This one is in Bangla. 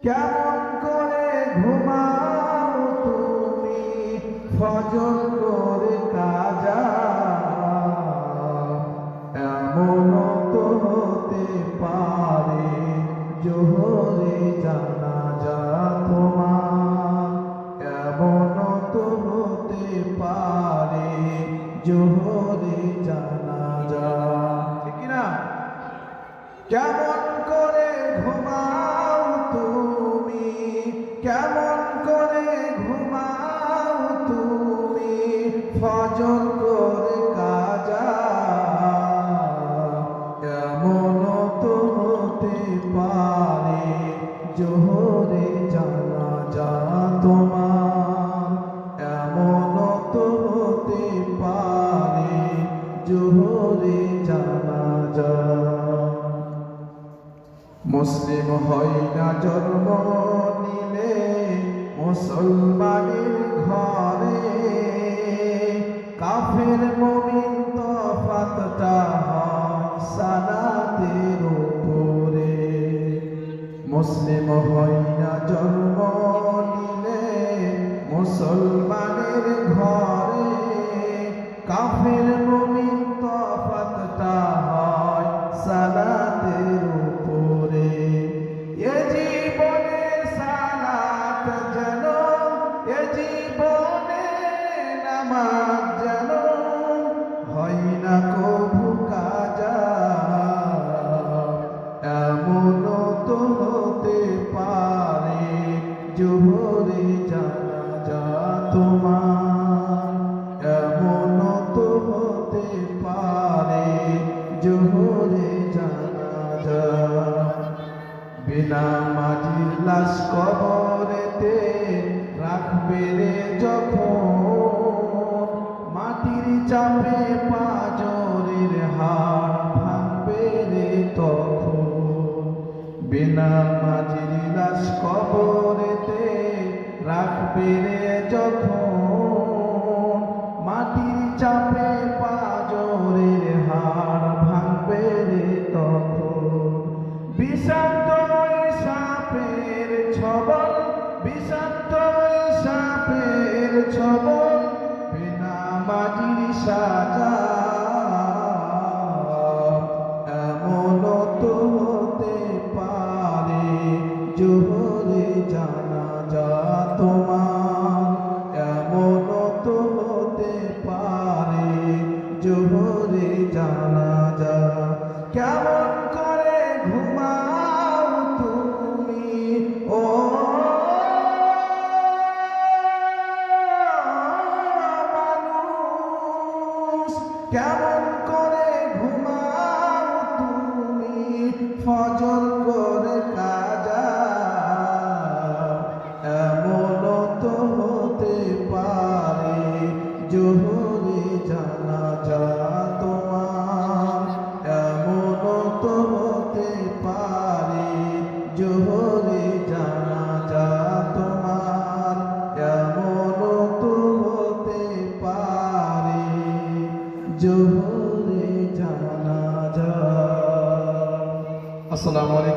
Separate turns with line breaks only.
কেমন করে ঘুমাও তুমি ফজর করে কাজা, এমন তো হতে পারে জোহরে জানাজা তোমার, এমন তো হতে পারে জোহরে জানাজা। ঠিক না? কেমন করে ঘুমাও তুমি, কেমন করে ঘুমাও তুমি ফজর করে কাজা, এমন তো হতে পারে জোহরে জানাজা তোমার, এমন তো হতে পারে জোহরে জানাজা। মুসলিম হয় না জন্ম নিলে মুসলমানের ঘরে, কাফের মুমিন তফাতটা হয় সালাতের উপরে। মুসলিম হয় না জন্ম নিলে মুসলমানের ঘরে, কাফের মুমিন তফাতটা হয় সালাতের উপরে। এ জীবনে সালাত যেন, এ জীবনে নামাজ যেন হয় না কভু কাজা, এমন তো হতে পারে জোহরে জানাজা তোমার, এমন তো হতে পারে জোহরে জানাজা। বিনা মাঝির লাশ কবরেতে রাখবে রে যখন, মাটির চাপে পাঁজরের হাড় ভাঙবে রে তখন। বিনা মাঝির লাশ কবরেতে রাখবে রে যখন, মাটির চাপে পাঁজরের হাড় ভাঙবে রে তখন। বিষাক্ত সাপের ছবল, বিষাক্ত সাপের ছবল বিনা মাঝির সাজা, এমন তো হতে পারে জোহরে জানা